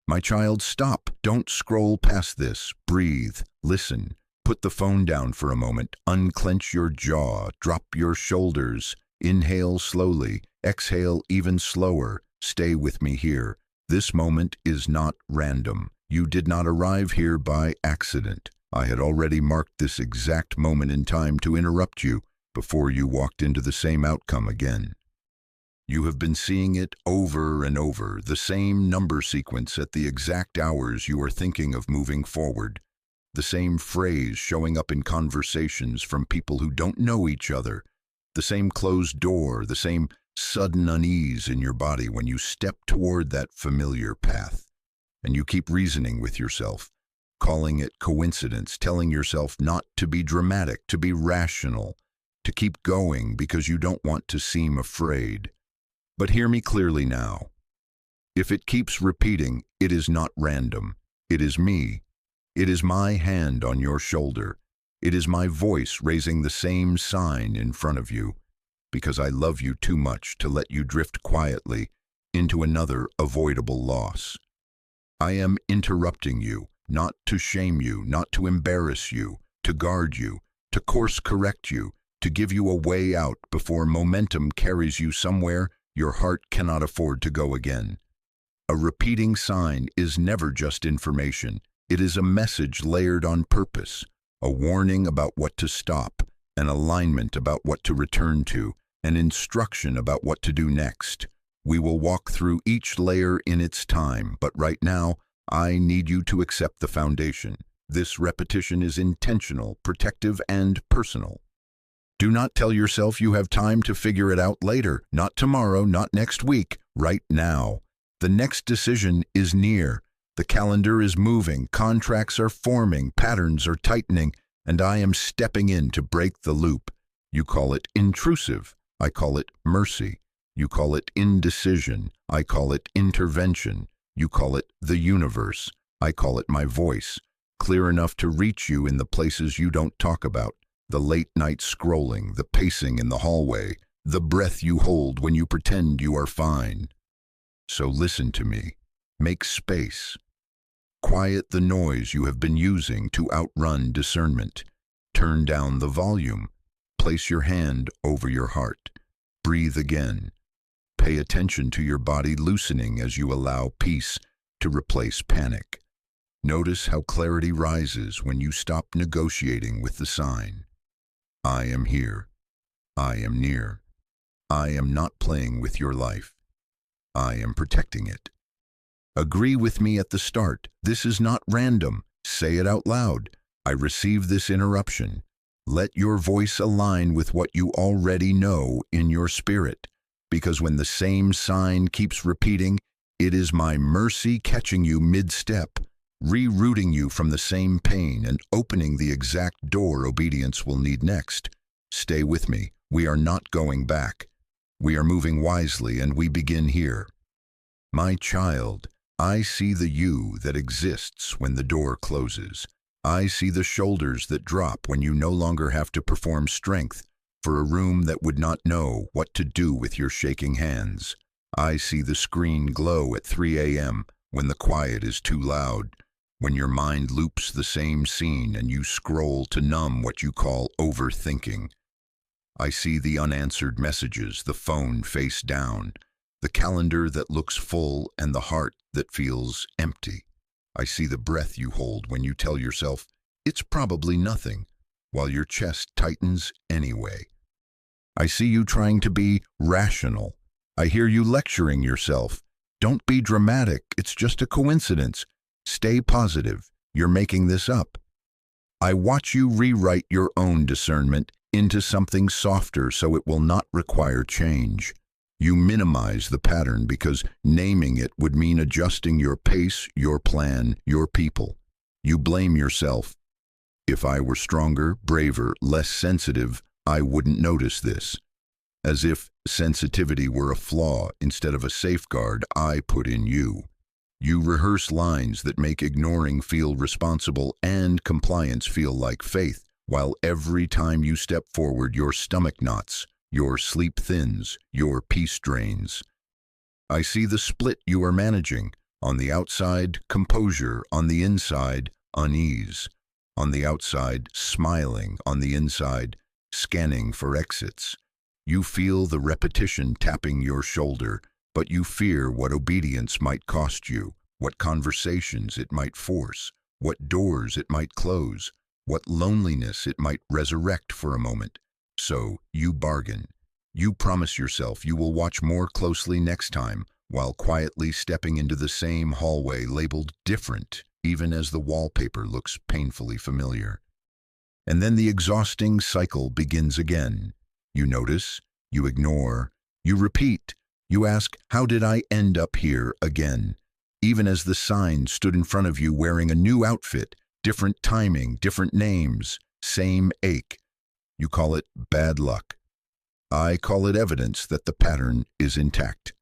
My child, stop. Don't scroll past this. Breathe. Listen. Put the phone down for a moment. Unclench your jaw. Drop your shoulders. Inhale slowly. Exhale even slower. Stay with me here. This moment is not random. You did not arrive here by accident. I had already marked this exact moment in time to interrupt you before you walked into the same outcome again. You have been seeing it over and over, the same number sequence at the exact hours you are thinking of moving forward, the same phrase showing up in conversations from people who don't know each other, the same closed door, the same sudden unease in your body when you step toward that familiar path. And you keep reasoning with yourself, calling it coincidence, telling yourself not to be dramatic, to be rational, to keep going because you don't want to seem afraid. But hear me clearly now. If it keeps repeating, it is not random. It is me. It is my hand on your shoulder. It is my voice raising the same sign in front of you, because I love you too much to let you drift quietly into another avoidable loss. I am interrupting you, not to shame you, not to embarrass you, to guard you, to course correct you, to give you a way out before momentum carries you somewhere your heart cannot afford to go again. A repeating sign is never just information. It is a message layered on purpose, a warning about what to stop, an alignment about what to return to, an instruction about what to do next. We will walk through each layer in its time, but right now, I need you to accept the foundation. This repetition is intentional, protective, and personal. Do not tell yourself you have time to figure it out later, not tomorrow, not next week, right now. The next decision is near. The calendar is moving, contracts are forming, patterns are tightening, and I am stepping in to break the loop. You call it intrusive, I call it mercy. You call it indecision, I call it intervention. You call it the universe, I call it my voice, clear enough to reach you in the places you don't talk about. The late night scrolling, the pacing in the hallway, the breath you hold when you pretend you are fine. So listen to me. Make space. Quiet the noise you have been using to outrun discernment. Turn down the volume. Place your hand over your heart. Breathe again. Pay attention to your body loosening as you allow peace to replace panic. Notice how clarity rises when you stop negotiating with the sign. I am here. I am near. I am not playing with your life. I am protecting it. Agree with me at the start. This is not random. Say it out loud. I receive this interruption. Let your voice align with what you already know in your spirit, because when the same sign keeps repeating, it is my mercy catching you mid-step, rerouting you from the same pain and opening the exact door obedience will need next. Stay with me. We are not going back. We are moving wisely, and we begin here. My child, I see the you that exists when the door closes. I see the shoulders that drop when you no longer have to perform strength for a room that would not know what to do with your shaking hands. I see the screen glow at 3 a.m. when the quiet is too loud, when your mind loops the same scene and you scroll to numb what you call overthinking. I see the unanswered messages, the phone face down, the calendar that looks full and the heart that feels empty. I see the breath you hold when you tell yourself, it's probably nothing, while your chest tightens anyway. I see you trying to be rational. I hear you lecturing yourself. Don't be dramatic, it's just a coincidence. Stay positive, you're making this up. I watch you rewrite your own discernment into something softer so it will not require change. You minimize the pattern because naming it would mean adjusting your pace, your plan, your people. You blame yourself. If I were stronger, braver, less sensitive, I wouldn't notice this. As if sensitivity were a flaw instead of a safeguard I put in you. You rehearse lines that make ignoring feel responsible and compliance feel like faith, while every time you step forward your stomach knots, your sleep thins, your peace drains. I see the split you are managing, On the outside, composure. On the inside, unease. On the outside, smiling. On the inside, scanning for exits. You feel the repetition tapping your shoulder, but you fear what obedience might cost you, what conversations it might force, what doors it might close, what loneliness it might resurrect for a moment. So you bargain. You promise yourself you will watch more closely next time, while quietly stepping into the same hallway labeled different, even as the wallpaper looks painfully familiar. And then the exhausting cycle begins again. You notice, you ignore, you repeat, you ask, how did I end up here again? Even as the sign stood in front of you wearing a new outfit, different timing, different names, same ache. You call it bad luck. I call it evidence that the pattern is intact.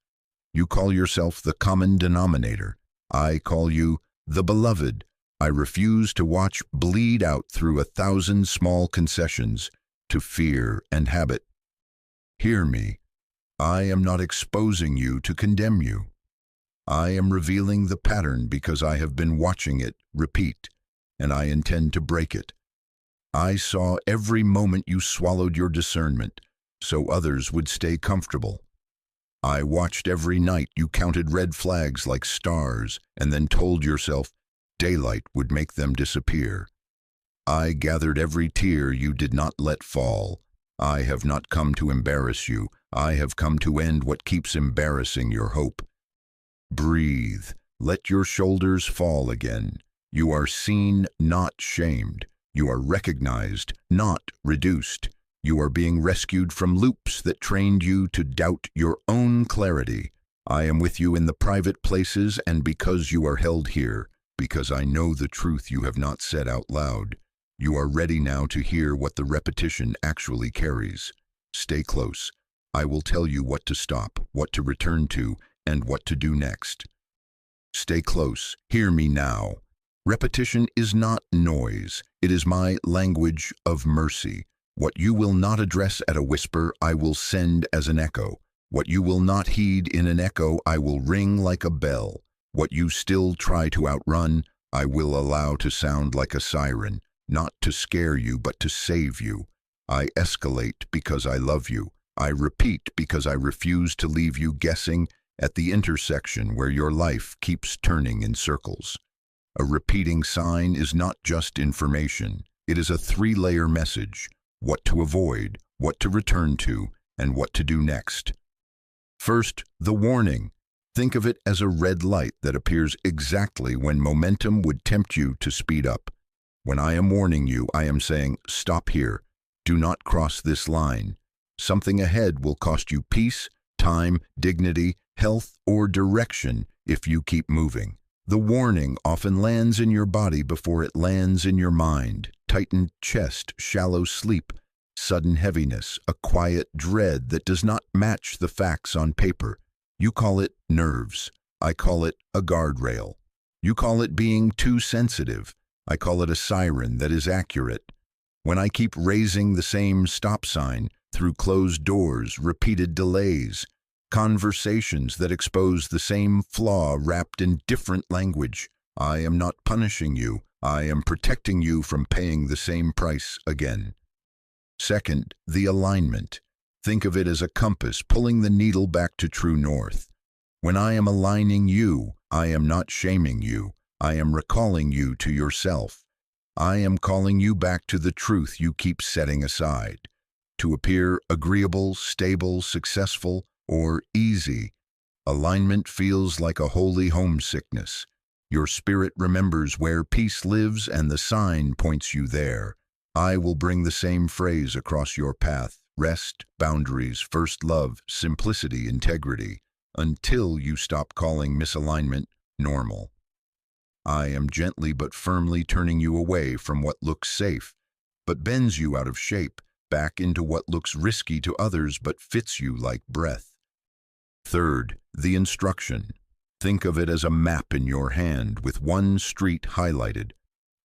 You call yourself the common denominator. I call you the beloved I refuse to watch bleed out through 1,000 small concessions to fear and habit. Hear me. I am not exposing you to condemn you. I am revealing the pattern because I have been watching it repeat, and I intend to break it. I saw every moment you swallowed your discernment, so others would stay comfortable. I watched every night you counted red flags like stars and then told yourself daylight would make them disappear. I gathered every tear you did not let fall. I have not come to embarrass you. I have come to end what keeps embarrassing your hope. Breathe. Let your shoulders fall again. You are seen, not shamed. You are recognized, not reduced. You are being rescued from loops that trained you to doubt your own clarity. I am with you in the private places, and because you are held here, because I know the truth you have not said out loud, you are ready now to hear what the repetition actually carries. Stay close. I will tell you what to stop, what to return to, and what to do next. Stay close. Hear me now. Repetition is not noise. It is my language of mercy. What you will not address at a whisper, I will send as an echo. What you will not heed in an echo, I will ring like a bell. What you still try to outrun, I will allow to sound like a siren, not to scare you, but to save you. I escalate because I love you. I repeat because I refuse to leave you guessing at the intersection where your life keeps turning in circles. A repeating sign is not just information. It is a 3-layer message: what to avoid, what to return to, and what to do next. First, the warning. Think of it as a red light that appears exactly when momentum would tempt you to speed up. When I am warning you, I am saying, stop here. Do not cross this line. Something ahead will cost you peace, time, dignity, health, or direction if you keep moving. The warning often lands in your body before it lands in your mind. Tightened chest, shallow sleep, sudden heaviness, a quiet dread that does not match the facts on paper. You call it nerves. I call it a guardrail. You call it being too sensitive. I call it a siren that is accurate. When I keep raising the same stop sign through closed doors, repeated delays, conversations that expose the same flaw wrapped in different language, I am not punishing you. I am protecting you from paying the same price again. Second, the alignment. Think of it as a compass pulling the needle back to true north. When I am aligning you, I am not shaming you. I am recalling you to yourself. I am calling you back to the truth you keep setting aside. To appear agreeable, stable, successful, or easy, alignment feels like a holy homesickness. Your spirit remembers where peace lives and the sign points you there. I will bring the same phrase across your path: rest, boundaries, first love, simplicity, integrity, until you stop calling misalignment normal. I am gently but firmly turning you away from what looks safe, but bends you out of shape, back into what looks risky to others but fits you like breath. Third, the instruction. Think of it as a map in your hand with one street highlighted.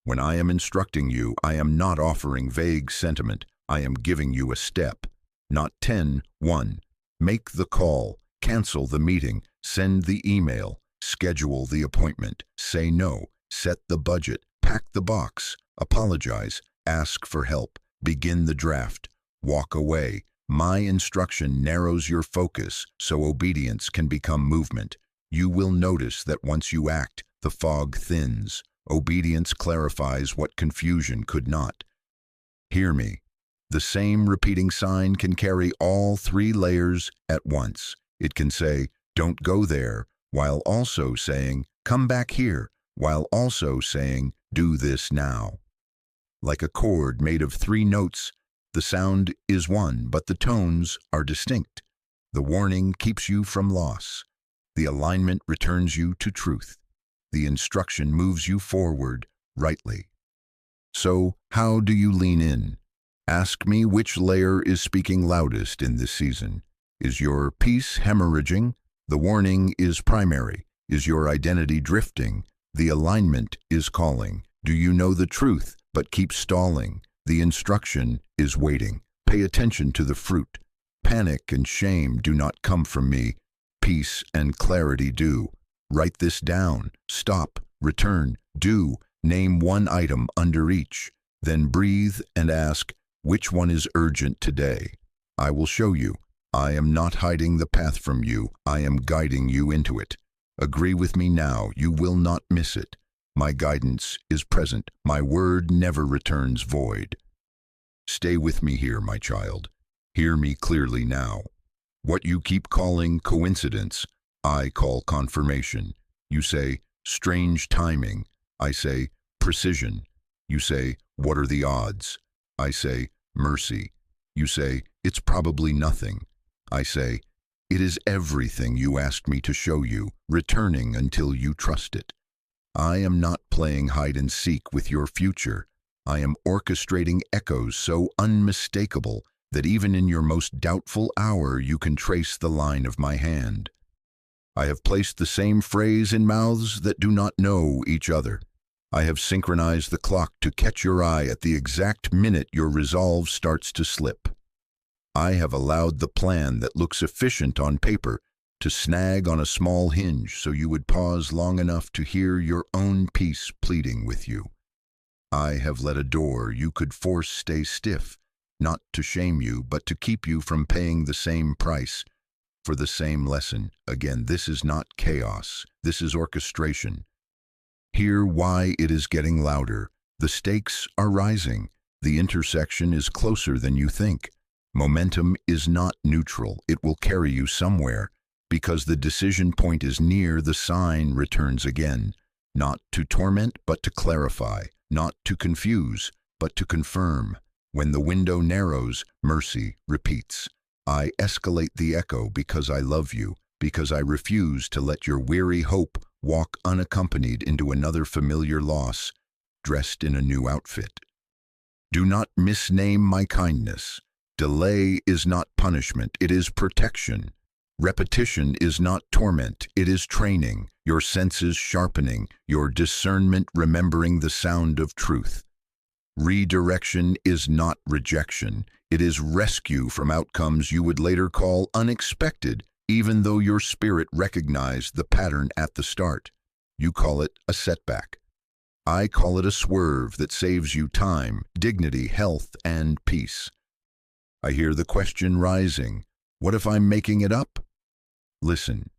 When I am instructing you, I am not offering vague sentiment. I am giving you a step. Not 10, 1. Make the call, cancel the meeting, send the email. Schedule the appointment. Say no. Set the budget. Pack the box. Apologize. Ask for help. Begin the draft. Walk away. My instruction narrows your focus so obedience can become movement. You will notice that once you act, the fog thins. Obedience clarifies what confusion could not. Hear me. The same repeating sign can carry all three layers at once. It can say, "Don't go there," while also saying, "Come back here," while also saying, "Do this now." Like a chord made of three notes, the sound is one, but the tones are distinct. The warning keeps you from loss. The alignment returns you to truth. The instruction moves you forward rightly. So, how do you lean in? Ask me which layer is speaking loudest in this season. Is your peace hemorrhaging? The warning is primary. Is your identity drifting? The alignment is calling. Do you know the truth, but keep stalling? The instruction is waiting. Pay attention to the fruit. Panic and shame do not come from me. Peace and clarity do. Write this down. Stop. Return. Do. Name one item under each. Then breathe and ask, which one is urgent today? I will show you. I am not hiding the path from you. I am guiding you into it. Agree with me now. You will not miss it. My guidance is present. My word never returns void. Stay with me here, my child. Hear me clearly now. What you keep calling coincidence, I call confirmation. You say, strange timing. I say, precision. You say, what are the odds? I say, mercy. You say, it's probably nothing. I say, it is everything you asked me to show you, returning until you trust it. I am not playing hide and seek with your future. I am orchestrating echoes so unmistakable that even in your most doubtful hour you can trace the line of my hand. I have placed the same phrase in mouths that do not know each other. I have synchronized the clock to catch your eye at the exact minute your resolve starts to slip. I have allowed the plan that looks efficient on paper to snag on a small hinge so you would pause long enough to hear your own peace pleading with you. I have let a door you could force stay stiff, not to shame you, but to keep you from paying the same price for the same lesson. Again, this is not chaos. This is orchestration. Hear why it is getting louder. The stakes are rising. The intersection is closer than you think. Momentum is not neutral. It will carry you somewhere. Because the decision point is near, the sign returns again. Not to torment, but to clarify. Not to confuse, but to confirm. When the window narrows, mercy repeats. I escalate the echo because I love you, because I refuse to let your weary hope walk unaccompanied into another familiar loss, dressed in a new outfit. Do not misname my kindness. Delay is not punishment, it is protection. Repetition is not torment, it is training, your senses sharpening, your discernment remembering the sound of truth. Redirection is not rejection, it is rescue from outcomes you would later call unexpected, even though your spirit recognized the pattern at the start. You call it a setback. I call it a swerve that saves you time, dignity, health, and peace. I hear the question rising, what if I'm making it up? Listen.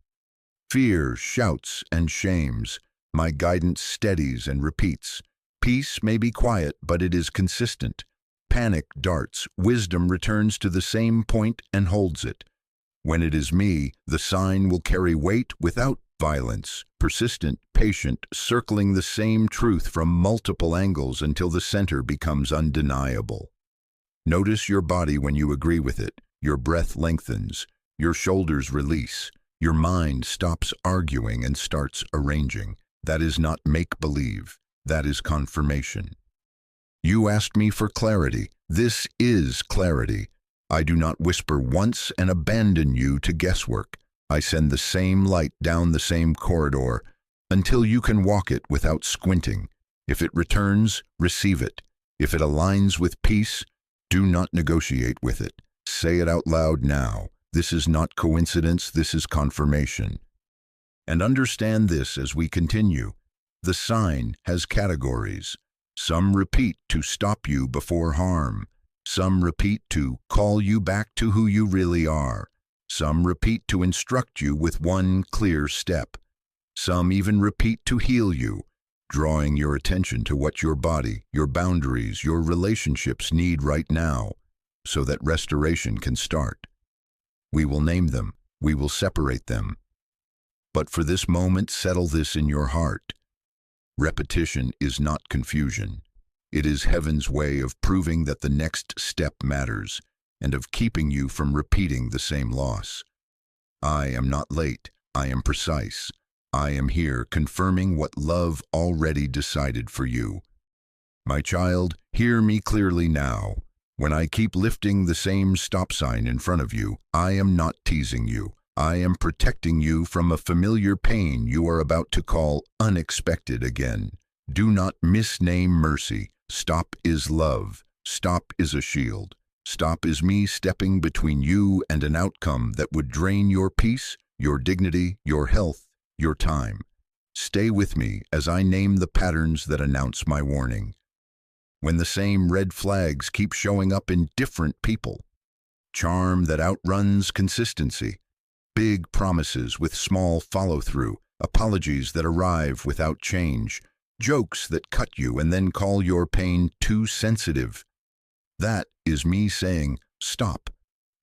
Fear shouts and shames. My guidance steadies and repeats. Peace may be quiet, but it is consistent. Panic darts. Wisdom returns to the same point and holds it. When it is me, the sign will carry weight without violence. Persistent, patient, circling the same truth from multiple angles until the center becomes undeniable. Notice your body when you agree with it. Your breath lengthens. Your shoulders release. Your mind stops arguing and starts arranging. That is not make-believe. That is confirmation. You asked me for clarity. This is clarity. I do not whisper once and abandon you to guesswork. I send the same light down the same corridor until you can walk it without squinting. If it returns, receive it. If it aligns with peace, do not negotiate with it. Say it out loud now. This is not coincidence, this is confirmation. And understand this as we continue. The sign has categories. Some repeat to stop you before harm. Some repeat to call you back to who you really are. Some repeat to instruct you with one clear step. Some even repeat to heal you, drawing your attention to what your body, your boundaries, your relationships need right now, so that restoration can start. We will name them. We will separate them. But for this moment, settle this in your heart. Repetition is not confusion. It is heaven's way of proving that the next step matters and of keeping you from repeating the same loss. I am not late. I am precise. I am here confirming what love already decided for you. My child, hear me clearly now. When I keep lifting the same stop sign in front of you, I am not teasing you. I am protecting you from a familiar pain you are about to call unexpected again. Do not misname mercy. Stop is love. Stop is a shield. Stop is me stepping between you and an outcome that would drain your peace, your dignity, your health, your time. Stay with me as I name the patterns that announce my warning. When the same red flags keep showing up in different people, charm that outruns consistency, big promises with small follow-through, apologies that arrive without change, jokes that cut you and then call your pain too sensitive. That is me saying, stop.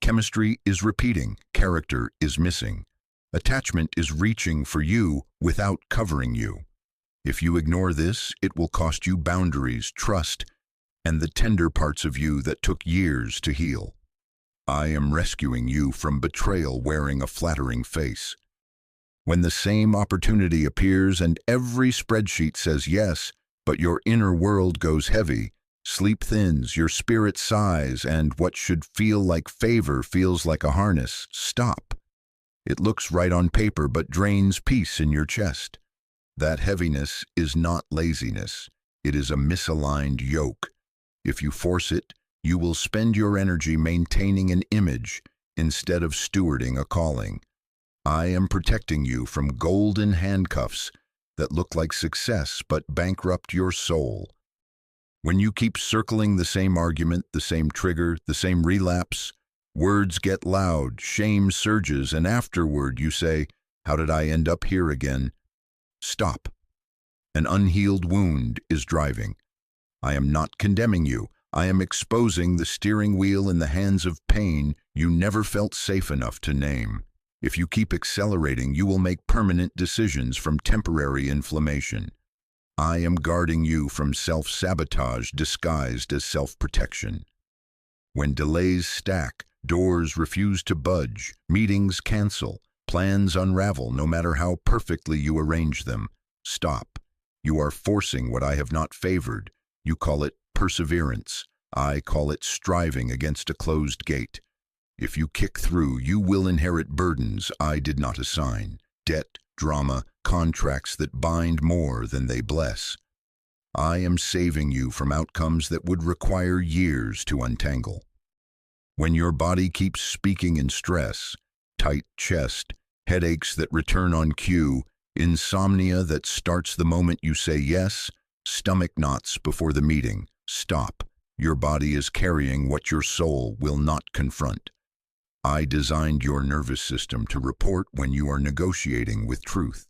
Chemistry is repeating, character is missing. Attachment is reaching for you without covering you. If you ignore this, it will cost you boundaries, trust, and the tender parts of you that took years to heal. I am rescuing you from betrayal wearing a flattering face. When the same opportunity appears and every spreadsheet says yes, but your inner world goes heavy, sleep thins, your spirit sighs, and what should feel like favor feels like a harness, stop. It looks right on paper but drains peace in your chest. That heaviness is not laziness. It is a misaligned yoke. If you force it, you will spend your energy maintaining an image instead of stewarding a calling. I am protecting you from golden handcuffs that look like success but bankrupt your soul. When you keep circling the same argument, the same trigger, the same relapse, words get loud, shame surges, and afterward you say, "How did I end up here again?" Stop. An unhealed wound is driving. I am not condemning you. I am exposing the steering wheel in the hands of pain you never felt safe enough to name. If you keep accelerating, you will make permanent decisions from temporary inflammation. I am guarding you from self-sabotage disguised as self-protection. When delays stack, doors refuse to budge, meetings cancel, plans unravel no matter how perfectly you arrange them, stop. You are forcing what I have not favored. You call it perseverance. I call it striving against a closed gate. If you kick through, you will inherit burdens I did not assign, debt, drama, contracts that bind more than they bless. I am saving you from outcomes that would require years to untangle. When your body keeps speaking in stress, tight chest, headaches that return on cue, insomnia that starts the moment you say yes, stomach knots before the meeting, stop. Your body is carrying what your soul will not confront. I designed your nervous system to report when you are negotiating with truth.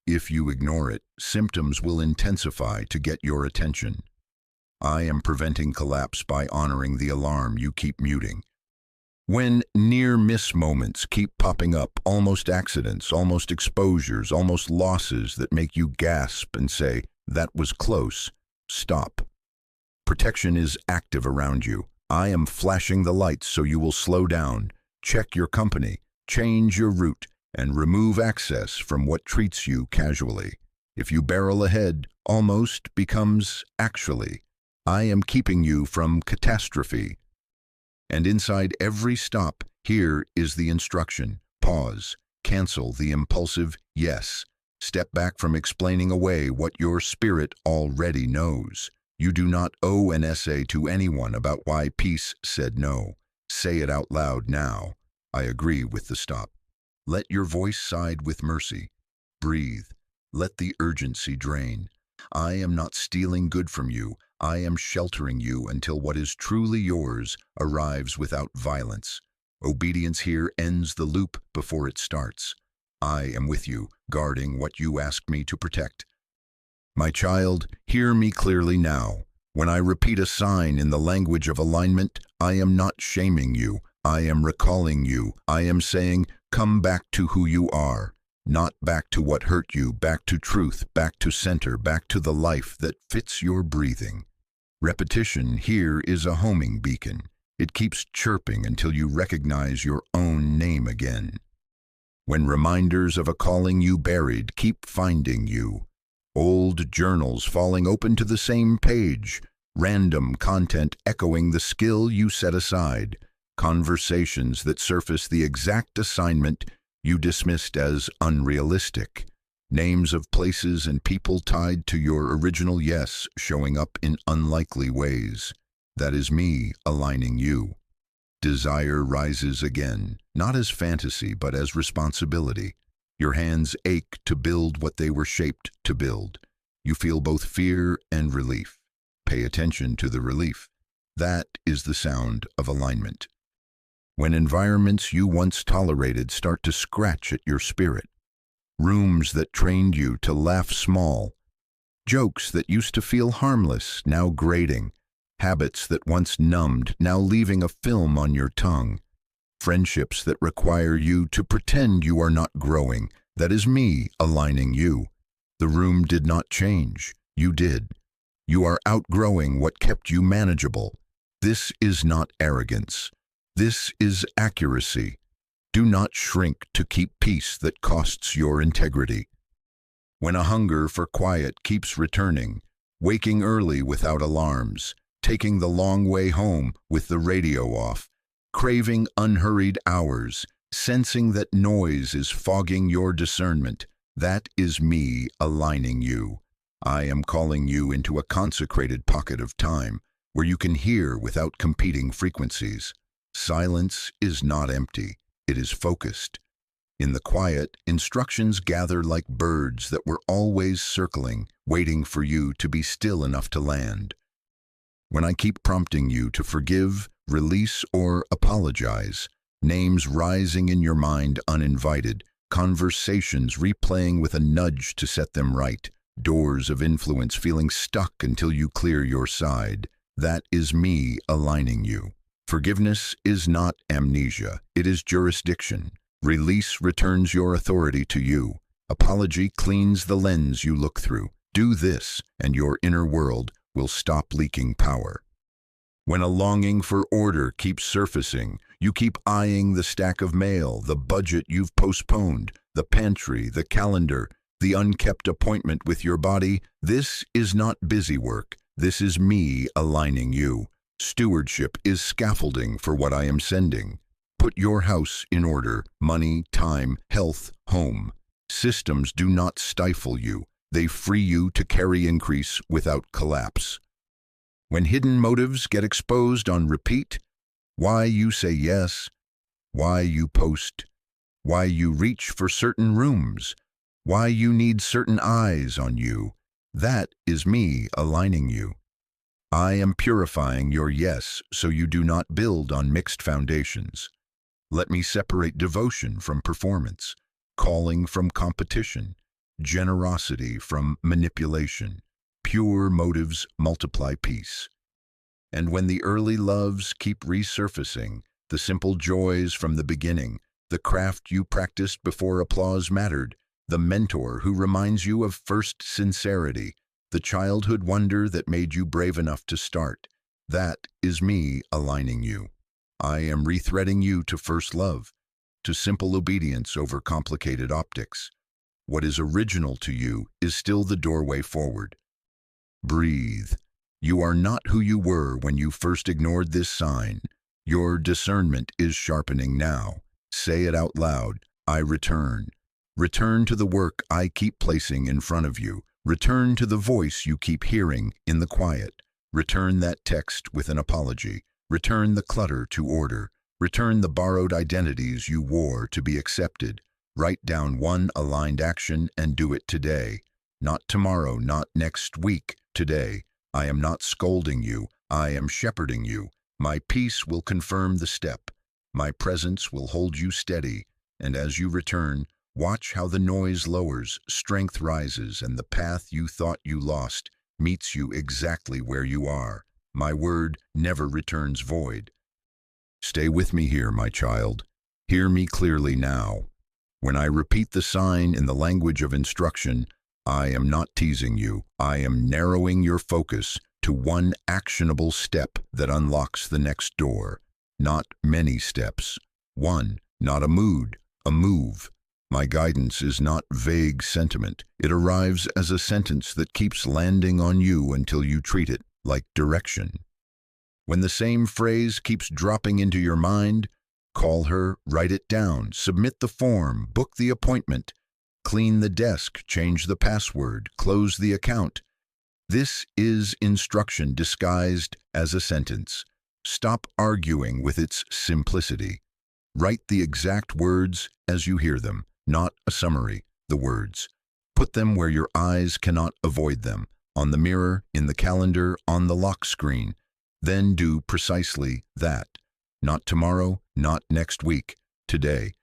If you ignore it, symptoms will intensify to get your attention. I am preventing collapse by honoring the alarm you keep muting. When near-miss moments keep popping up, almost accidents, almost exposures, almost losses that make you gasp and say, "That was close," stop. Protection is active around you. I am flashing the lights so you will slow down, check your company, change your route, and remove access from what treats you casually. If you barrel ahead, almost becomes actually. I am keeping you from catastrophe. And inside every stop, here is the instruction. Pause. Cancel the impulsive yes. Step back from explaining away what your spirit already knows. You do not owe an essay to anyone about why peace said no. Say it out loud now. I agree with the stop. Let your voice side with mercy. Breathe. Let the urgency drain. I am not stealing good from you. I am sheltering you until what is truly yours arrives without violence. Obedience here ends the loop before it starts. I am with you, guarding what you asked me to protect. My child, hear me clearly now. When I repeat a sign in the language of alignment, I am not shaming you. I am recalling you. I am saying, come back to who you are. Not back to what hurt you, back to truth, back to center, back to the life that fits your breathing. Repetition here is a homing beacon. It keeps chirping until you recognize your own name again. When reminders of a calling you buried keep finding you, old journals falling open to the same page, random content echoing the skill you set aside, conversations that surface the exact assignment you dismissed as unrealistic, names of places and people tied to your original yes showing up in unlikely ways. That is me aligning you. Desire rises again, not as fantasy but as responsibility. Your hands ache to build what they were shaped to build. You feel both fear and relief. Pay attention to the relief. That is the sound of alignment. When environments you once tolerated start to scratch at your spirit, rooms that trained you to laugh small, jokes that used to feel harmless now grating, habits that once numbed now leaving a film on your tongue, friendships that require you to pretend you are not growing, that is me aligning you. The room did not change, you did. You are outgrowing what kept you manageable. This is not arrogance. This is accuracy. Do not shrink to keep peace that costs your integrity. When a hunger for quiet keeps returning, waking early without alarms, taking the long way home with the radio off, craving unhurried hours, sensing that noise is fogging your discernment, that is me aligning you. I am calling you into a consecrated pocket of time where you can hear without competing frequencies. Silence is not empty, it is focused. In the quiet, instructions gather like birds that were always circling, waiting for you to be still enough to land. When I keep prompting you to forgive, release, or apologize, names rising in your mind uninvited, conversations replaying with a nudge to set them right, doors of influence feeling stuck until you clear your side, that is me aligning you. Forgiveness is not amnesia, it is jurisdiction. Release returns your authority to you. Apology cleans the lens you look through. Do this, and your inner world will stop leaking power. When a longing for order keeps surfacing, you keep eyeing the stack of mail, the budget you've postponed, the pantry, the calendar, the unkept appointment with your body. This is not busy work. This is me aligning you. Stewardship is scaffolding for what I am sending. Put your house in order, money, time, health, home. Systems do not stifle you. They free you to carry increase without collapse. When hidden motives get exposed on repeat, why you say yes, why you post, why you reach for certain rooms, why you need certain eyes on you, that is me aligning you. I am purifying your yes so you do not build on mixed foundations. Let me separate devotion from performance, calling from competition, generosity from manipulation. Pure motives multiply peace. And when the early loves keep resurfacing, the simple joys from the beginning, the craft you practiced before applause mattered, the mentor who reminds you of first sincerity, the childhood wonder that made you brave enough to start, that is me aligning you. I am rethreading you to first love, to simple obedience over complicated optics. What is original to you is still the doorway forward. Breathe. You are not who you were when you first ignored this sign. Your discernment is sharpening now. Say it out loud. I return. Return to the work I keep placing in front of you. Return to the voice you keep hearing in the quiet. Return that text with an apology. Return the clutter to order. Return the borrowed identities you wore to be accepted. Write down one aligned action and do it today. Not tomorrow, not next week, today. I am not scolding you, I am shepherding you. My peace will confirm the step. My presence will hold you steady. And as you return, watch how the noise lowers, strength rises, and the path you thought you lost meets you exactly where you are. My word never returns void. Stay with me here, my child. Hear me clearly now. When I repeat the sign in the language of instruction, I am not teasing you. I am narrowing your focus to one actionable step that unlocks the next door. Not many steps. One, not a mood, a move. My guidance is not vague sentiment. It arrives as a sentence that keeps landing on you until you treat it like direction. When the same phrase keeps dropping into your mind, call her, write it down, submit the form, book the appointment, clean the desk, change the password, close the account. This is instruction disguised as a sentence. Stop arguing with its simplicity. Write the exact words as you hear them, not a summary, the words. Put them where your eyes cannot avoid them, on the mirror, in the calendar, on the lock screen. Then do precisely that. Not tomorrow, not next week, today.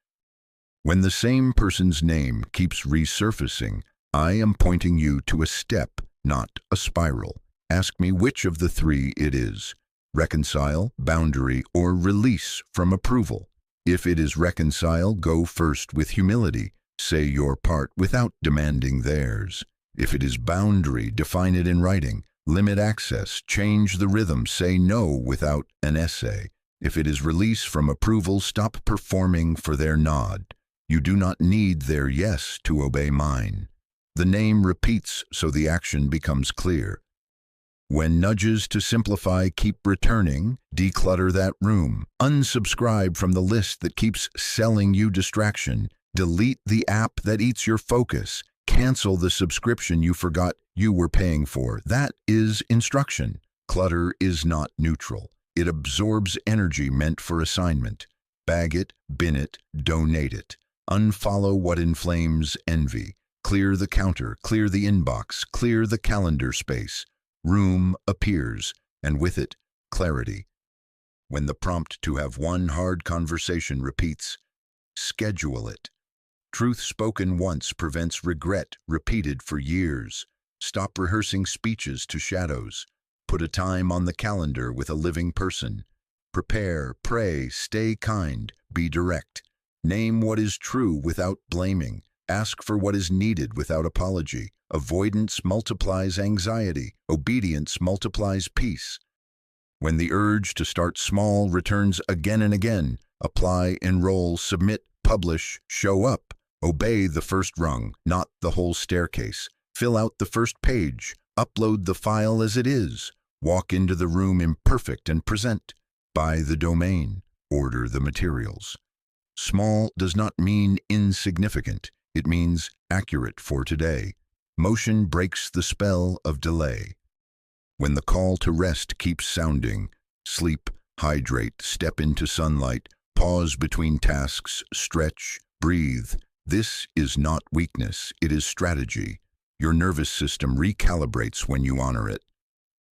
When the same person's name keeps resurfacing, I am pointing you to a step, not a spiral. Ask me which of the three it is: reconcile, boundary, or release from approval. If it is reconcile, go first with humility. Say your part without demanding theirs. If it is boundary, define it in writing. Limit access, change the rhythm, say no without an essay. If it is release from approval, stop performing for their nod. You do not need their yes to obey mine. The name repeats so the action becomes clear. When nudges to simplify keep returning, declutter that room. Unsubscribe from the list that keeps selling you distraction. Delete the app that eats your focus. Cancel the subscription you forgot you were paying for. That is instruction. Clutter is not neutral. It absorbs energy meant for assignment. Bag it, bin it, donate it. Unfollow what inflames envy. Clear the counter, clear the inbox, clear the calendar space. Room appears, and with it, clarity. When the prompt to have one hard conversation repeats, schedule it. Truth spoken once prevents regret repeated for years. Stop rehearsing speeches to shadows. Put a time on the calendar with a living person. Prepare, pray, stay kind, be direct. Name what is true without blaming. Ask for what is needed without apology. Avoidance multiplies anxiety. Obedience multiplies peace. When the urge to start small returns again and again, apply, enroll, submit, publish, show up. Obey the first rung, not the whole staircase. Fill out the first page. Upload the file as it is. Walk into the room imperfect and present. Buy the domain. Order the materials. Small does not mean insignificant. It means accurate for today. Motion breaks the spell of delay. When the call to rest keeps sounding, sleep, hydrate, step into sunlight, pause between tasks, stretch, breathe. This is not weakness, it is strategy. Your nervous system recalibrates when you honor it.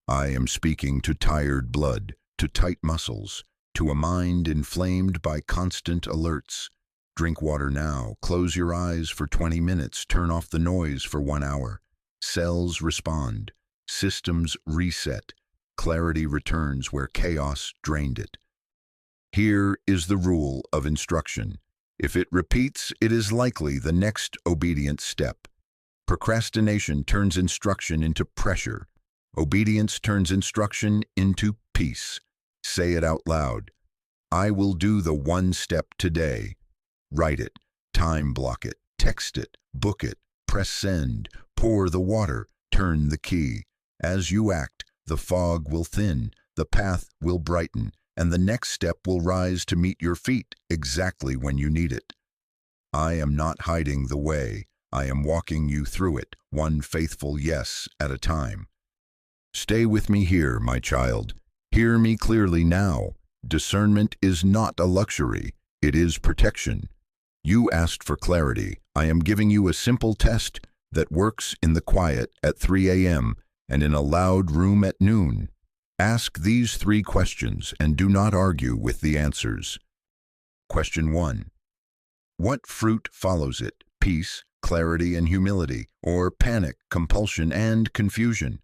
I am speaking to tired blood, to tight muscles, to a mind inflamed by constant alerts. Drink water now, close your eyes for 20 minutes, turn off the noise for 1 hour. Cells respond, systems reset, clarity returns where chaos drained it. Here is the rule of instruction. If it repeats, it is likely the next obedient step. Procrastination turns instruction into pressure. Obedience turns instruction into peace. Say it out loud. I will do the one step today. Write it, time block it, text it, book it, press send, pour the water, turn the key. As you act, the fog will thin, the path will brighten, and the next step will rise to meet your feet exactly when you need it. I am not hiding the way. I am walking you through it, one faithful yes at a time. Stay with me here, my child. Hear me clearly now. Discernment is not a luxury. It is protection. You asked for clarity. I am giving you a simple test that works in the quiet at 3 a.m. and in a loud room at noon. Ask these 3 questions and do not argue with the answers. Question 1. What fruit follows it? Peace, clarity, and humility, or panic, compulsion, and confusion?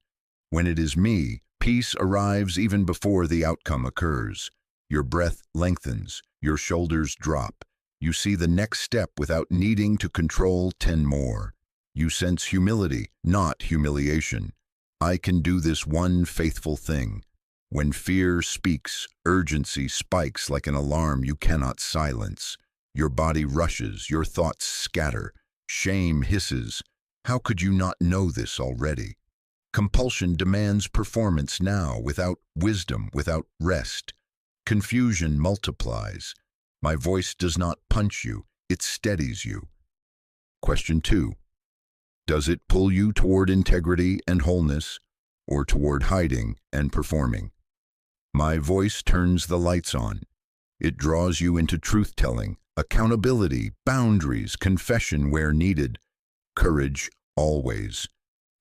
When it is me, peace arrives even before the outcome occurs. Your breath lengthens, your shoulders drop. You see the next step without needing to control 10 more. You sense humility, not humiliation. I can do this one faithful thing. When fear speaks, urgency spikes like an alarm you cannot silence. Your body rushes, your thoughts scatter. Shame hisses. How could you not know this already? Compulsion demands performance now, without wisdom, without rest. Confusion multiplies. My voice does not punch you, it steadies you. Question 2. Does it pull you toward integrity and wholeness, or toward hiding and performing? My voice turns the lights on. It draws you into truth-telling, accountability, boundaries, confession where needed, courage always.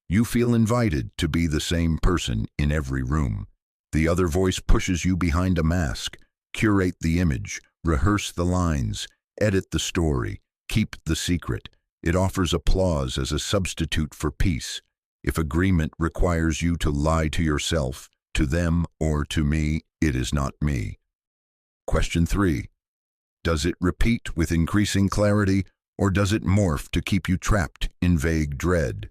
You feel invited to be the same person in every room. The other voice pushes you behind a mask. Curate the image, rehearse the lines, edit the story, keep the secret. It offers applause as a substitute for peace. If agreement requires you to lie to yourself, to them, or to me, it is not me. Question 3. Does it repeat with increasing clarity, or does it morph to keep you trapped in vague dread?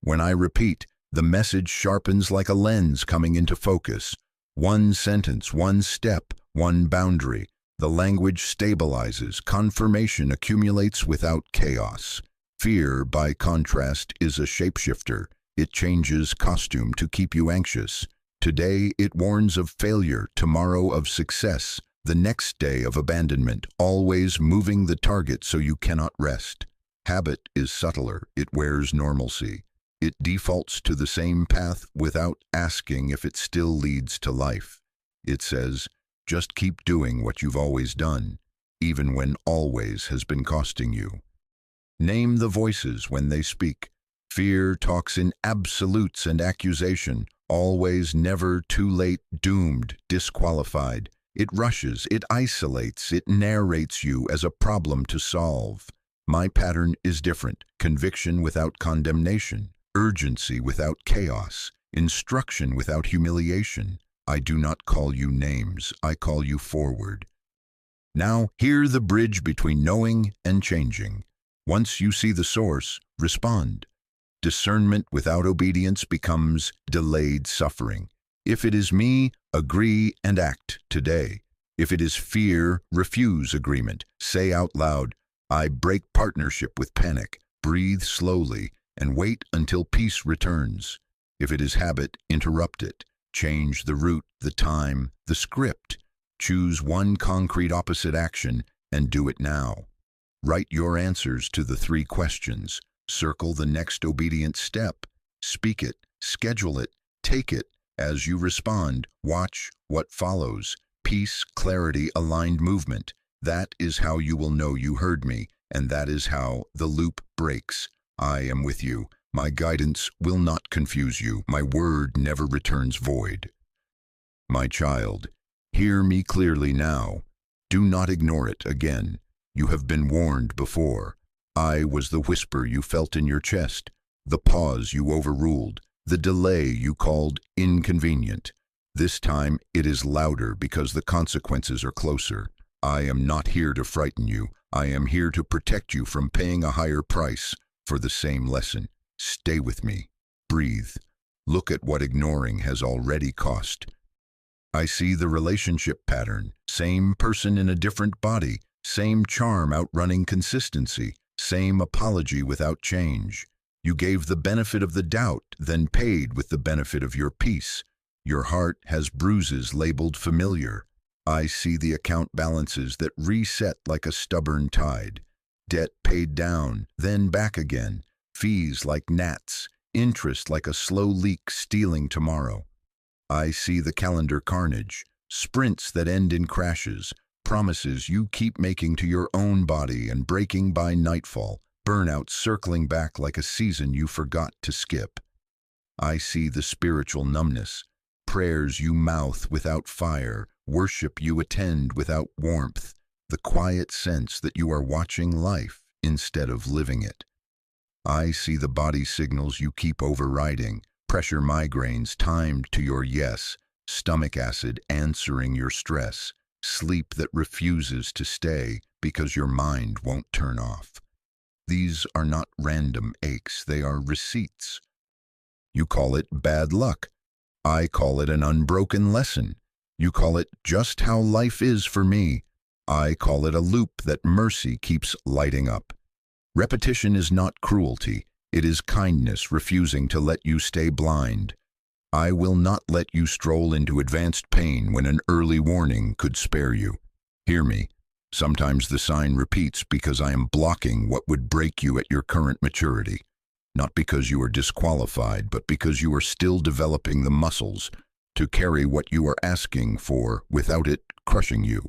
When I repeat, the message sharpens like a lens coming into focus. One sentence, one step, one boundary. The language stabilizes, confirmation accumulates without chaos. Fear, by contrast, is a shapeshifter. It changes costume to keep you anxious. Today it warns of failure, tomorrow of success, the next day of abandonment, always moving the target so you cannot rest. Habit is subtler, it wears normalcy. It defaults to the same path without asking if it still leads to life. It says, just keep doing what you've always done, even when always has been costing you. Name the voices when they speak. Fear talks in absolutes and accusation, always, never, too late, doomed, disqualified. It rushes, it isolates, it narrates you as a problem to solve. My pattern is different. Conviction without condemnation, urgency without chaos, instruction without humiliation. I do not call you names, I call you forward. Now, hear the bridge between knowing and changing. Once you see the source, respond. Discernment without obedience becomes delayed suffering. If it is me, agree and act today. If it is fear, refuse agreement. Say out loud, I break partnership with panic. Breathe slowly and wait until peace returns. If it is habit, interrupt it. Change the route, the time, the script. Choose one concrete opposite action and do it now. Write your answers to the 3 questions. Circle the next obedient step. Speak it, schedule it, take it. As you respond, watch what follows. Peace, clarity, aligned movement. That is how you will know you heard me, and that is how the loop breaks. I am with you. My guidance will not confuse you. My word never returns void. My child, hear me clearly now. Do not ignore it again. You have been warned before. I was the whisper you felt in your chest, the pause you overruled, the delay you called inconvenient. This time it is louder because the consequences are closer. I am not here to frighten you. I am here to protect you from paying a higher price for the same lesson. Stay with me. Breathe. Look at what ignoring has already cost. I see the relationship pattern. Same person in a different body. Same charm outrunning consistency. Same apology without change. You gave the benefit of the doubt, then paid with the benefit of your peace. Your heart has bruises labeled familiar. I see the account balances that reset like a stubborn tide. Debt paid down, then back again. Fees like gnats, interest like a slow leak stealing tomorrow. I see the calendar carnage, sprints that end in crashes, promises you keep making to your own body and breaking by nightfall, burnout circling back like a season you forgot to skip. I see the spiritual numbness, prayers you mouth without fire, worship you attend without warmth, the quiet sense that you are watching life instead of living it. I see the body signals you keep overriding, pressure migraines timed to your yes, stomach acid answering your stress, sleep that refuses to stay because your mind won't turn off. These are not random aches, they are receipts. You call it bad luck. I call it an unbroken lesson. You call it just how life is for me. I call it a loop that mercy keeps lighting up. Repetition is not cruelty. It is kindness refusing to let you stay blind. I will not let you stroll into advanced pain when an early warning could spare you. Hear me. Sometimes the sign repeats because I am blocking what would break you at your current maturity. Not because you are disqualified, but because you are still developing the muscles to carry what you are asking for without it crushing you.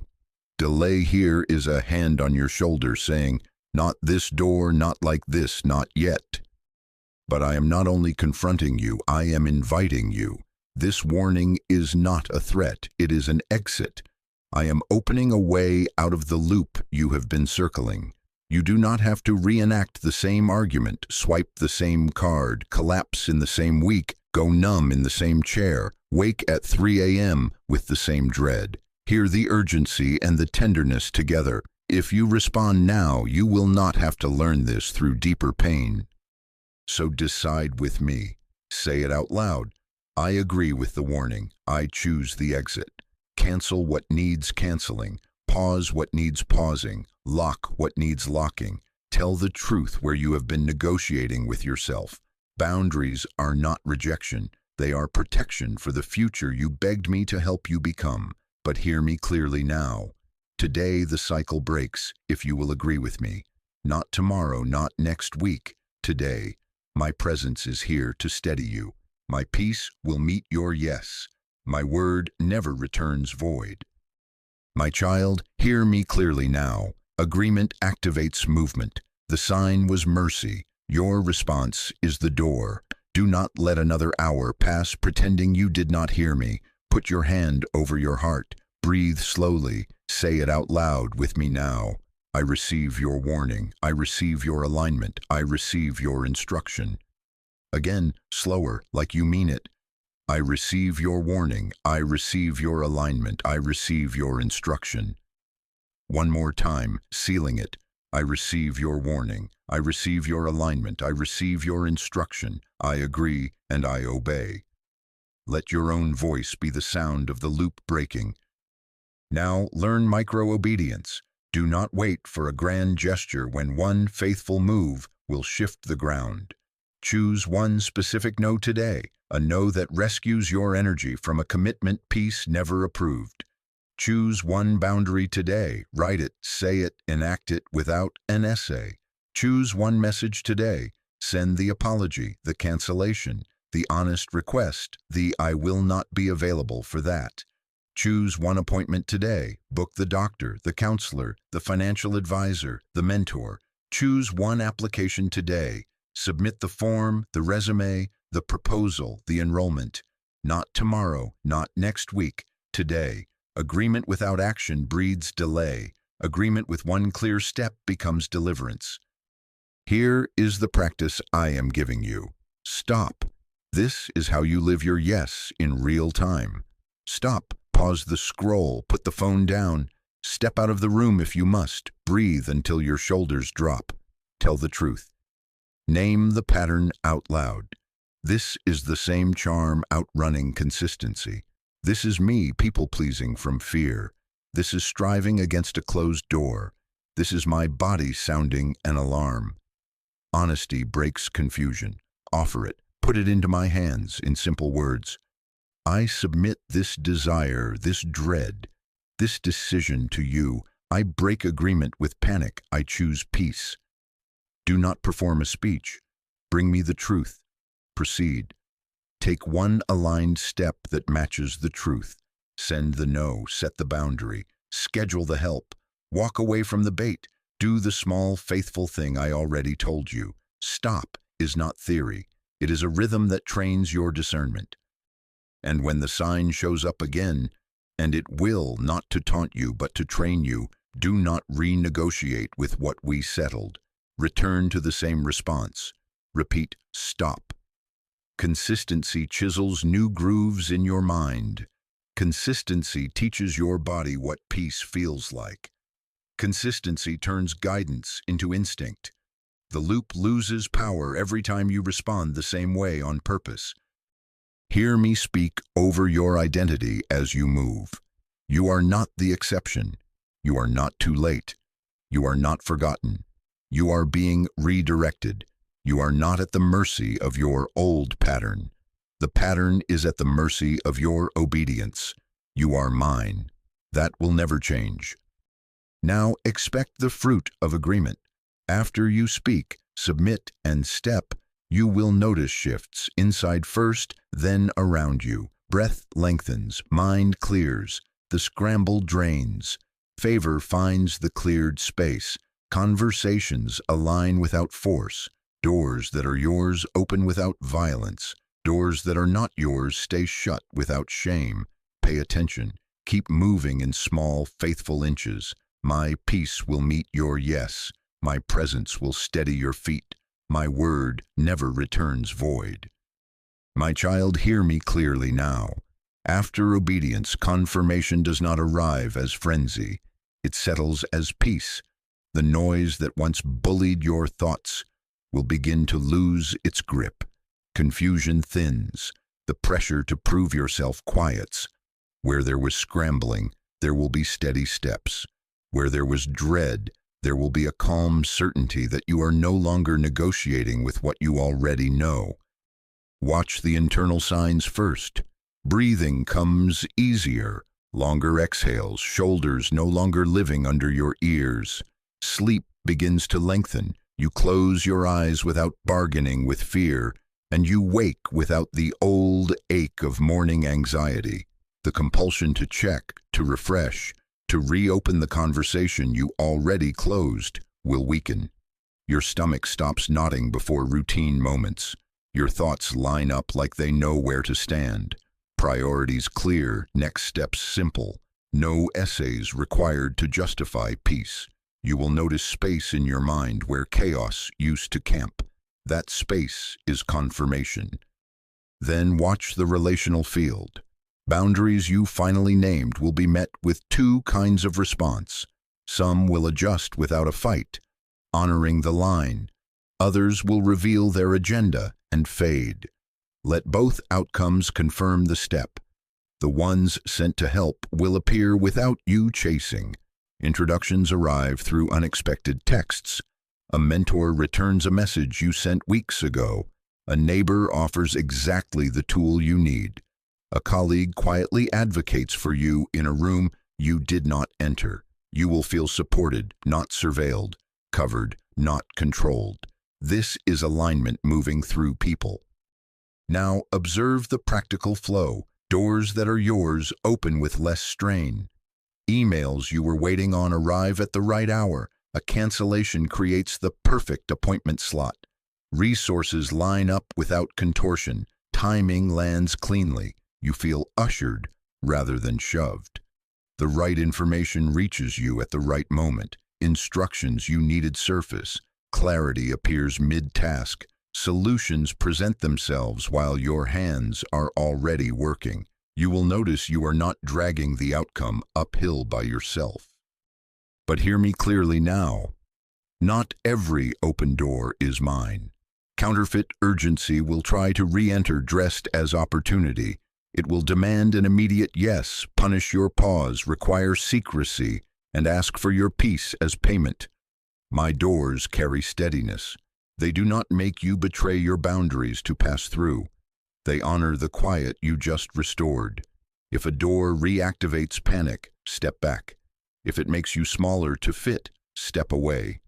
Delay here is a hand on your shoulder saying, not this door, not like this, not yet. But I am not only confronting you, I am inviting you. This warning is not a threat, it is an exit. I am opening a way out of the loop you have been circling. You do not have to reenact the same argument, swipe the same card, collapse in the same week, go numb in the same chair, wake at 3 a.m. with the same dread. Hear the urgency and the tenderness together. If you respond now, you will not have to learn this through deeper pain. So decide with me. Say it out loud. I agree with the warning. I choose the exit. Cancel what needs canceling. Pause what needs pausing. Lock what needs locking. Tell the truth where you have been negotiating with yourself. Boundaries are not rejection. They are protection for the future you begged me to help you become. But hear me clearly now. Today the cycle breaks, if you will agree with me. Not tomorrow, not next week. Today. My presence is here to steady you. My peace will meet your yes. My word never returns void. My child, hear me clearly now. Agreement activates movement. The sign was mercy. Your response is the door. Do not let another hour pass pretending you did not hear me. Put your hand over your heart. Breathe slowly. Say it out loud with me now. I receive your warning. I receive your alignment. I receive your instruction. Again, slower, like you mean it. I receive your warning. I receive your alignment. I receive your instruction. One more time, sealing it. I receive your warning. I receive your alignment. I receive your instruction. I agree and I obey. Let your own voice be the sound of the loop breaking. Now learn micro-obedience. Do not wait for a grand gesture when one faithful move will shift the ground. Choose one specific no today, a no that rescues your energy from a commitment piece never approved. Choose one boundary today, write it, say it, enact it without an essay. Choose one message today, send the apology, the cancellation, the honest request, the I will not be available for that. Choose one appointment today, book the doctor, the counselor, the financial advisor, the mentor. Choose one application today, submit the form, the resume, the proposal, the enrollment. Not tomorrow, not next week, today. Agreement without action breeds delay. Agreement with one clear step becomes deliverance. Here is the practice I am giving you. Stop. This is how you live your yes in real time. Stop. Pause the scroll. Put the phone down. Step out of the room if you must. Breathe until your shoulders drop. Tell the truth. Name the pattern out loud. This is the same charm outrunning consistency. This is me people-pleasing from fear. This is striving against a closed door. This is my body sounding an alarm. Honesty breaks confusion. Offer it. Put it into my hands in simple words. I submit this desire, this dread, this decision to you. I break agreement with panic. I choose peace. Do not perform a speech. Bring me the truth. Proceed. Take one aligned step that matches the truth. Send the no, set the boundary. Schedule the help. Walk away from the bait. Do the small, faithful thing I already told you. Stop is not theory. It is a rhythm that trains your discernment. And when the sign shows up again, and it will, not to taunt you but to train you, do not renegotiate with what we settled. Return to the same response. Repeat, stop. Consistency chisels new grooves in your mind. Consistency teaches your body what peace feels like. Consistency turns guidance into instinct. The loop loses power every time you respond the same way on purpose. Hear me speak over your identity as you move. You are not the exception. You are not too late. You are not forgotten. You are being redirected. You are not at the mercy of your old pattern. The pattern is at the mercy of your obedience. You are mine. That will never change. Now expect the fruit of agreement. After you speak, submit, and step, you will notice shifts inside first, then around you. Breath lengthens, mind clears, the scramble drains. Favor finds the cleared space. Conversations align without force. Doors that are yours open without violence. Doors that are not yours stay shut without shame. Pay attention. Keep moving in small, faithful inches. My peace will meet your yes. My presence will steady your feet. My word never returns void. My child, hear me clearly now. After obedience, confirmation does not arrive as frenzy. It settles as peace. The noise that once bullied your thoughts will begin to lose its grip. Confusion thins. The pressure to prove yourself quiets. Where there was scrambling, there will be steady steps. Where there was dread, there will be a calm certainty that you are no longer negotiating with what you already know. Watch the internal signs first. Breathing comes easier. Longer exhales, shoulders no longer living under your ears. Sleep begins to lengthen. You close your eyes without bargaining with fear, and you wake without the old ache of morning anxiety. The compulsion to check, to refresh, to reopen the conversation you already closed will weaken. Your stomach stops knotting before routine moments. Your thoughts line up like they know where to stand. Priorities clear, next steps simple. No essays required to justify peace. You will notice space in your mind where chaos used to camp. That space is confirmation. Then watch the relational field. Boundaries you finally named will be met with two kinds of response. Some will adjust without a fight, honoring the line. Others will reveal their agenda and fade. Let both outcomes confirm the step. The ones sent to help will appear without you chasing. Introductions arrive through unexpected texts. A mentor returns a message you sent weeks ago. A neighbor offers exactly the tool you need. A colleague quietly advocates for you in a room you did not enter. You will feel supported, not surveilled, covered, not controlled. This is alignment moving through people. Now observe the practical flow. Doors that are yours open with less strain. Emails you were waiting on arrive at the right hour. A cancellation creates the perfect appointment slot. Resources line up without contortion. Timing lands cleanly. You feel ushered rather than shoved. The right information reaches you at the right moment. Instructions you needed surface. Clarity appears mid-task. Solutions present themselves while your hands are already working. You will notice you are not dragging the outcome uphill by yourself. But hear me clearly now. Not every open door is mine. Counterfeit urgency will try to re-enter dressed as opportunity. It will demand an immediate yes, punish your pause, require secrecy, and ask for your peace as payment. My doors carry steadiness. They do not make you betray your boundaries to pass through. They honor the quiet you just restored. If a door reactivates panic, step back. If it makes you smaller to fit, step away.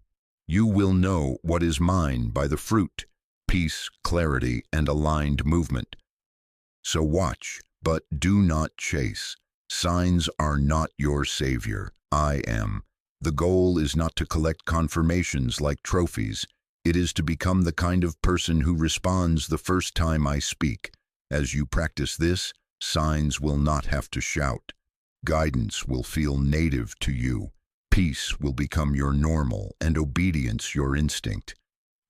You will know what is mine by the fruit, peace, clarity, and aligned movement. So watch, but do not chase. Signs are not your savior. I am. The goal is not to collect confirmations like trophies. It is to become the kind of person who responds the first time I speak. As you practice this, signs will not have to shout. Guidance will feel native to you. Peace will become your normal and obedience your instinct.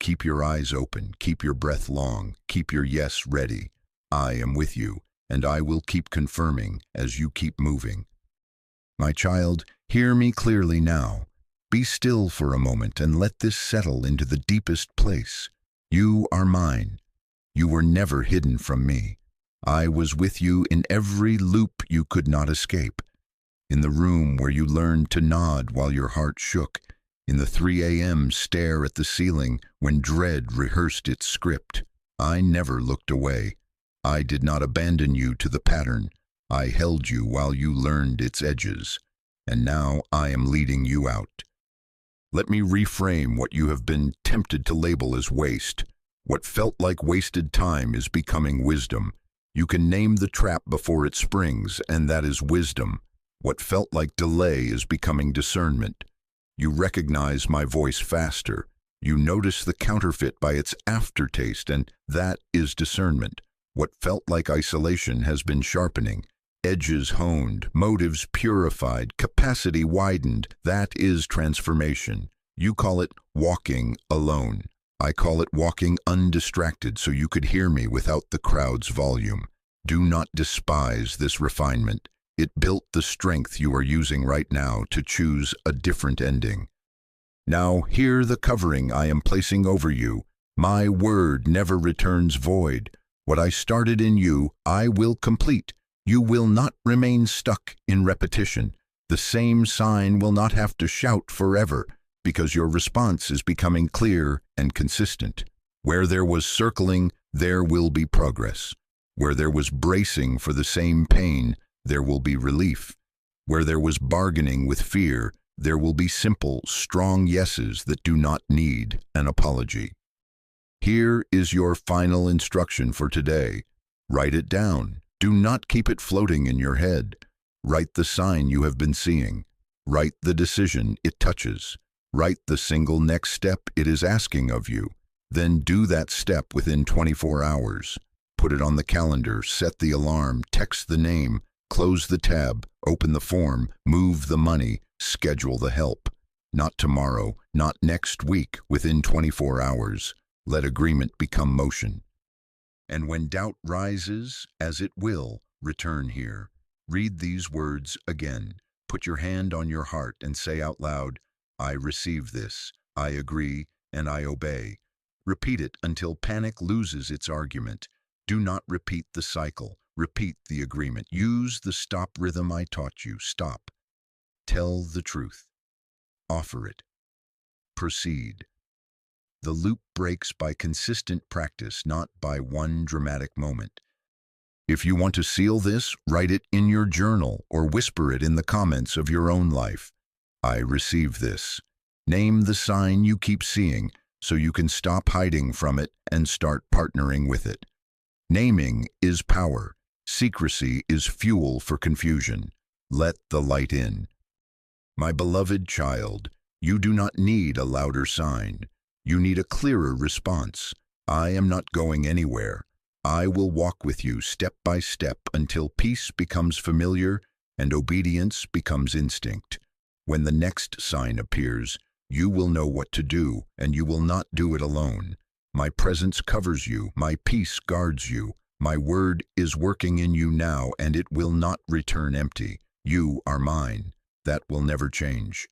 Keep your eyes open, keep your breath long, keep your yes ready. I am with you, and I will keep confirming as you keep moving. My child, hear me clearly now. Be still for a moment and let this settle into the deepest place. You are mine. You were never hidden from me. I was with you in every loop you could not escape. In the room where you learned to nod while your heart shook. In the 3 a.m. stare at the ceiling when dread rehearsed its script. I never looked away. I did not abandon you to the pattern. I held you while you learned its edges. And now I am leading you out. Let me reframe what you have been tempted to label as waste. What felt like wasted time is becoming wisdom. You can name the trap before it springs, and that is wisdom. What felt like delay is becoming discernment. You recognize my voice faster. You notice the counterfeit by its aftertaste, and that is discernment. What felt like isolation has been sharpening. Edges honed, motives purified, capacity widened. That is transformation. You call it walking alone. I call it walking undistracted so you could hear me without the crowd's volume. Do not despise this refinement. It built the strength you are using right now to choose a different ending. Now hear the covering I am placing over you. My word never returns void. What I started in you, I will complete. You will not remain stuck in repetition. The same sign will not have to shout forever, because your response is becoming clear and consistent. Where there was circling, there will be progress. Where there was bracing for the same pain, there will be relief. Where there was bargaining with fear, there will be simple, strong yeses that do not need an apology. Here is your final instruction for today. Write it down. Do not keep it floating in your head. Write the sign you have been seeing. Write the decision it touches. Write the single next step it is asking of you. Then do that step within 24 hours. Put it on the calendar, set the alarm, text the name, close the tab, open the form, move the money, schedule the help. Not tomorrow, not next week, within 24 hours. Let agreement become motion. And when doubt rises, as it will, return here. Read these words again. Put your hand on your heart and say out loud, I receive this, I agree, and I obey. Repeat it until panic loses its argument. Do not repeat the cycle. Repeat the agreement. Use the stop rhythm I taught you. Stop. Tell the truth. Offer it. Proceed. The loop breaks by consistent practice, not by one dramatic moment. If you want to seal this, write it in your journal or whisper it in the comments of your own life. I receive this. Name the sign you keep seeing so you can stop hiding from it and start partnering with it. Naming is power. Secrecy is fuel for confusion. Let the light in. My beloved child, you do not need a louder sign. You need a clearer response. I am not going anywhere. I will walk with you step by step until peace becomes familiar and obedience becomes instinct. When the next sign appears, you will know what to do, and you will not do it alone. My presence covers you. My peace guards you. My word is working in you now, and it will not return empty. You are mine. That will never change.